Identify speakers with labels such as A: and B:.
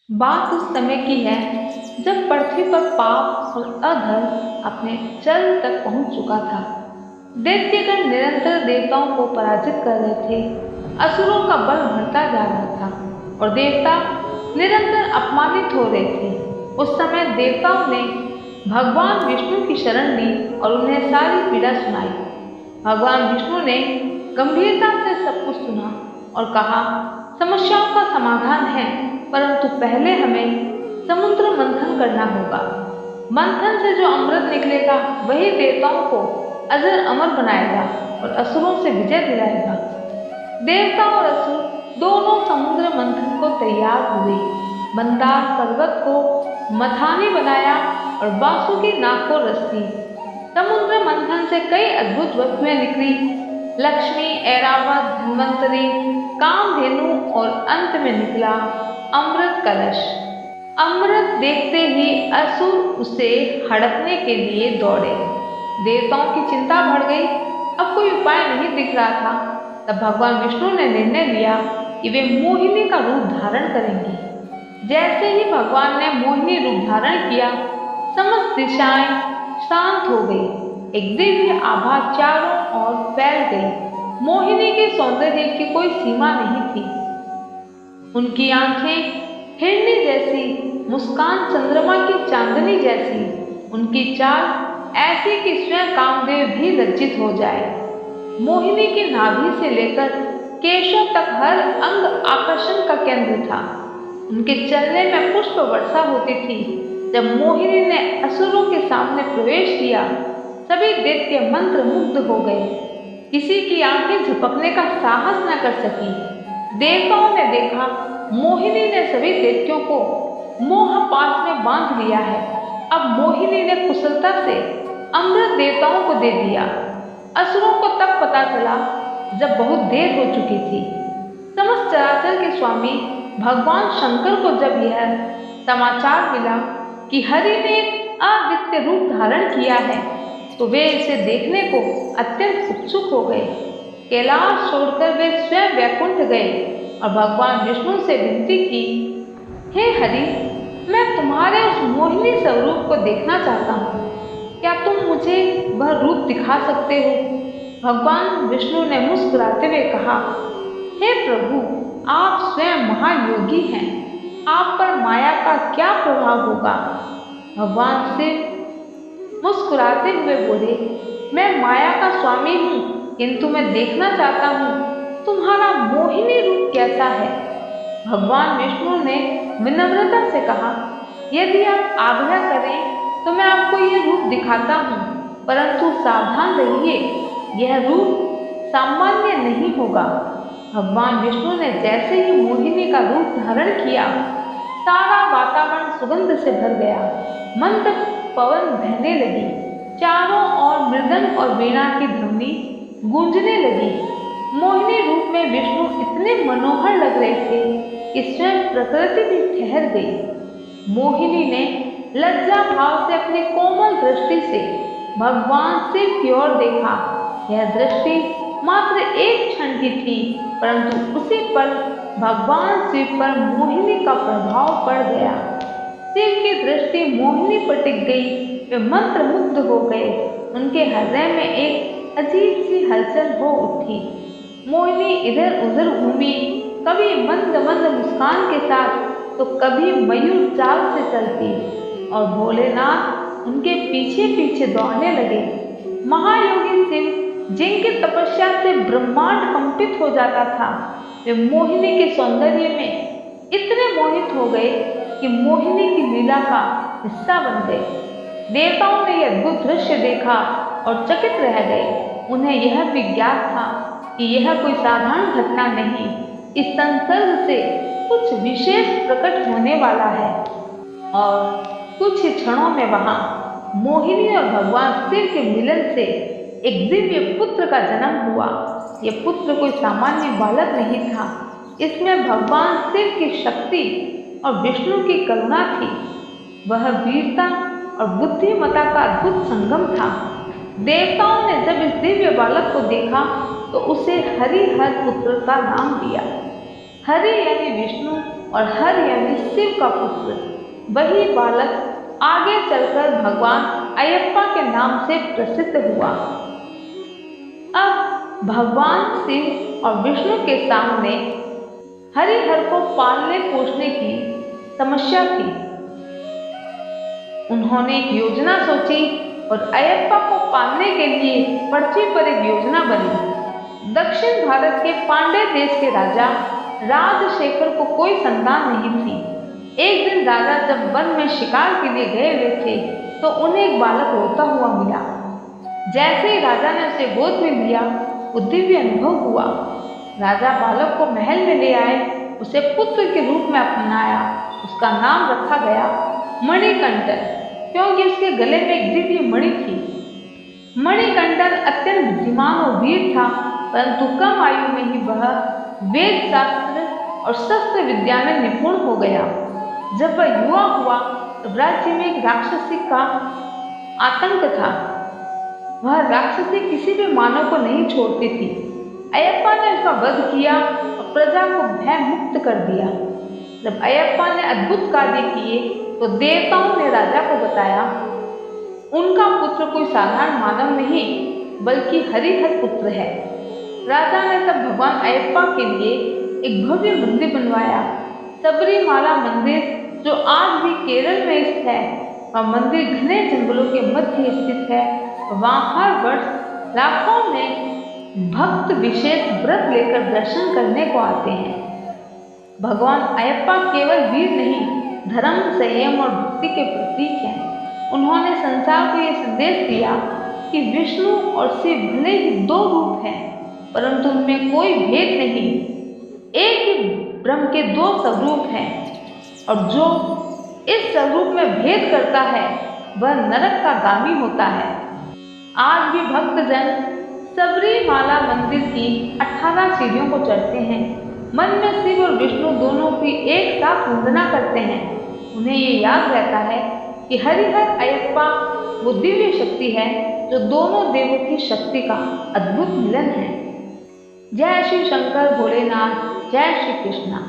A: बात उस समय की है जब पृथ्वी पर पाप और अधर्म अपने चरम तक पहुंच चुका था। दैत्यगण निरंतर देवताओं को पराजित कर रहे थे। असुरों का बल बढ़ता जा रहा था और देवता निरंतर अपमानित हो रहे थे। उस समय देवताओं ने भगवान विष्णु की शरण ली और उन्हें सारी पीड़ा सुनाई। भगवान विष्णु ने गंभीरता से सब कुछ सुना और कहा, समस्याओं का समाधान है, परंतु पहले हमें समुद्र मंथन करना होगा। मंथन से जो अमृत निकलेगा वही देवताओं को अजर अमर बनाएगा और असुरों से विजय दिलाएगा। देवता और असुर दोनों समुद्र मंथन को तैयार हुए। मंदार पर्वत को मथानी बनाया और वासुकी नाग को रस दी। समुद्र मंथन से कई अद्भुत वस्तुएं निकली। लक्ष्मी, ऐरावत, धन्वंतरी, कामधेनु और अंत में निकला अमृत कलश। अमृत देखते ही असुर उसे हड़पने के लिए दौड़े। देवताओं की चिंता बढ़ गई। अब कोई उपाय नहीं दिख रहा था। तब भगवान विष्णु ने निर्णय लिया कि वे मोहिनी का रूप धारण करेंगे। जैसे ही भगवान ने मोहिनी रूप धारण किया, समस्त दिशाएं शांत हो गई। एक दिव्य आभा चारों ओर फैल गई। मोहिनी के सौंदर्य की कोई सीमा नहीं थी। उनकी आंखें हिरनी जैसी, मुस्कान चंद्रमा की चांदनी जैसी, उनकी चाल ऐसी कि स्वयं कामदेव भी लज्जित हो जाए। मोहिनी की नाभि से लेकर केशों तक हर अंग आकर्षण का केंद्र था। उनके चलने में पुष्प वर्षा होती थी। जब मोहिनी ने असुरों के सामने प्रवेश किया, सभी दैत्य मंत्र मुग्ध हो गए। किसी की आंखें झपकने का साहस न कर सकी। देवताओं ने देखा, मोहिनी ने सभी दैत्यों को मोह पाश में बांध लिया है। अब मोहिनी ने कुशलता से अमृत देवताओं को दे दिया। असुरों को तब पता चला जब बहुत देर हो चुकी थी। समस्त चराचर के स्वामी भगवान शंकर को जब यह समाचार मिला कि हरि ने एक अद्वितीय रूप धारण किया है, तो वे इसे देखने को अत्यंत उत्सुक हो गए। कैलाश छोड़कर वे स्वयं वैकुंठ गए और भगवान विष्णु से विनती की, हे हरि, मैं तुम्हारे उस मोहिनी स्वरूप को देखना चाहता हूँ। क्या तुम मुझे वह रूप दिखा सकते हो? भगवान विष्णु ने मुस्कुराते हुए कहा, हे प्रभु, आप स्वयं महायोगी हैं। आप पर माया का क्या प्रभाव होगा? भगवान शिव मुस्कुराते हुए बोले, मैं माया का स्वामी हूँ, किंतु मैं देखना चाहता हूँ तुम्हारा मोहिनी रूप कैसा है। भगवान विष्णु ने विनम्रता से कहा, यदि आप आग्रह करें तो मैं आपको यह रूप दिखाता हूँ, परंतु सावधान रहिए, यह रूप सामान्य नहीं होगा। भगवान विष्णु ने जैसे ही मोहिनी का रूप धारण किया, सारा वातावरण सुगंध से भर गया। मंद पवन बहने लगी। चारों ओर मृदंग और वीणा की ध्वनि गूंजने लगी। मोहिनी रूप में विष्णु इतने मनोहर लग रहे थे कि स्वयं प्रकृति भी ठहर गई। मोहिनी ने लज्जा भाव से अपनी कोमल दृष्टि से भगवान शिव की ओर देखा। यह दृष्टि मात्र एक क्षण की थी, परंतु उसी पल भगवान शिव पर मोहिनी का प्रभाव पड़ गया। शिव की दृष्टि मोहिनी पर टिक गई। वे मंत्र मुग्ध हो गए। उनके हृदय में एक अजीब सी हलचल हो उठी। मोहिनी इधर उधर घूमी, कभी मंद मंद मुस्कान के साथ तो कभी मयूर चाल से चलती, और भोलेनाथ उनके पीछे पीछे दौड़ने लगे। महायोगी शिव, जिनकी तपस्या से ब्रह्मांड कंपित हो जाता था, वे मोहिनी के सौंदर्य में इतने मोहित हो गए कि मोहिनी की लीला का हिस्सा बन गए। देवताओं ने यह अद्भुत दृश्य देखा और चकित रह गए। उन्हें यह भी ज्ञात था कि यह कोई साधारण घटना नहीं, इस संसर्ग से कुछ विशेष प्रकट होने वाला है। और कुछ ही क्षणों में वहां मोहिनी और भगवान शिव के मिलन से एक दिव्य पुत्र का जन्म हुआ। यह पुत्र कोई सामान्य बालक नहीं था। इसमें भगवान शिव की शक्ति और विष्णु की करुणा थी। वह वीरता और बुद्धिमत्ता का अद्भुत संगम था। देवताओं ने जब इस दिव्य बालक को देखा तो उसे हरिहर पुत्र का नाम दिया। हरि यानी विष्णु और हर यानी शिव का पुत्र। वही बालक आगे चलकर भगवान अयप्पा के नाम से प्रसिद्ध हुआ। अब भगवान शिव और विष्णु के सामने हरिहर को पालने पोषने की समस्या थी। उन्होंने एक योजना सोची और अयप्पा को पालने के लिए पृथ्वी पर एक योजना बनी। दक्षिण भारत के पांड्य देश के राजा राजशेखर को कोई संतान नहीं थी। एक दिन राजा जब वन में शिकार के लिए गए हुए थे तो उन्हें एक बालक रोता हुआ मिला। जैसे ही राजा ने उसे गोद में लिया, वो दिव्य अनुभव हुआ। राजा बालक को महल में ले आए, उसे पुत्र के रूप में अपनाया। उसका नाम रखा गया मणिकंठन, क्योंकि उसके गले में एक दिव्य मणि थी। मणिकंठन अत्यंत बुद्धिमान और वीर था, परंतु कम आयु में ही वह वेद शास्त्र और शस्त्र विद्या में निपुण हो गया। जब वह युवा हुआ तब राज्य में एक राक्षसी का आतंक था। वह राक्षसी किसी भी मानव को नहीं छोड़ती थी। अयप्पा ने उसका वध किया और प्रजा को भय मुक्त कर दिया। जब अयप्पा ने अद्भुत कार्य किए तो देवताओं ने राजा को बताया उनका पुत्र कोई साधारण मानव नहीं बल्कि हरिहर पुत्र है। राजा ने तब भगवान अयप्पा के लिए एक भव्य मंदिर बनवाया। सबरीमाला मंदिर, जो आज भी केरल में स्थित है, वह मंदिर घने जंगलों के मध्य स्थित है। वहाँ हर वर्ष लाखों में भक्त विशेष व्रत लेकर दर्शन करने को आते हैं। भगवान अयप्पा केवल वीर नहीं, धर्म, संयम और भक्ति के प्रतीक हैं। उन्होंने संसार को यह संदेश दिया कि विष्णु और शिव भले ही दो रूप हैं, परंतु उनमें कोई भेद नहीं। एक ही ब्रह्म के दो स्वरूप हैं और जो इस स्वरूप में भेद करता है वह नरक का गामी होता है। आज भी भक्तजन सबरीमाला मंदिर की 18 सीढ़ियों को चढ़ते हैं। मन में शिव और विष्णु दोनों की एक साथ वंदना करते हैं। उन्हें ये याद रहता है कि हरिहर अयप्पा वो दिव्य शक्ति है जो दोनों देवों की शक्ति का अद्भुत मिलन है। जय श्री शंकर भोलेनाथ, जय श्री कृष्णा।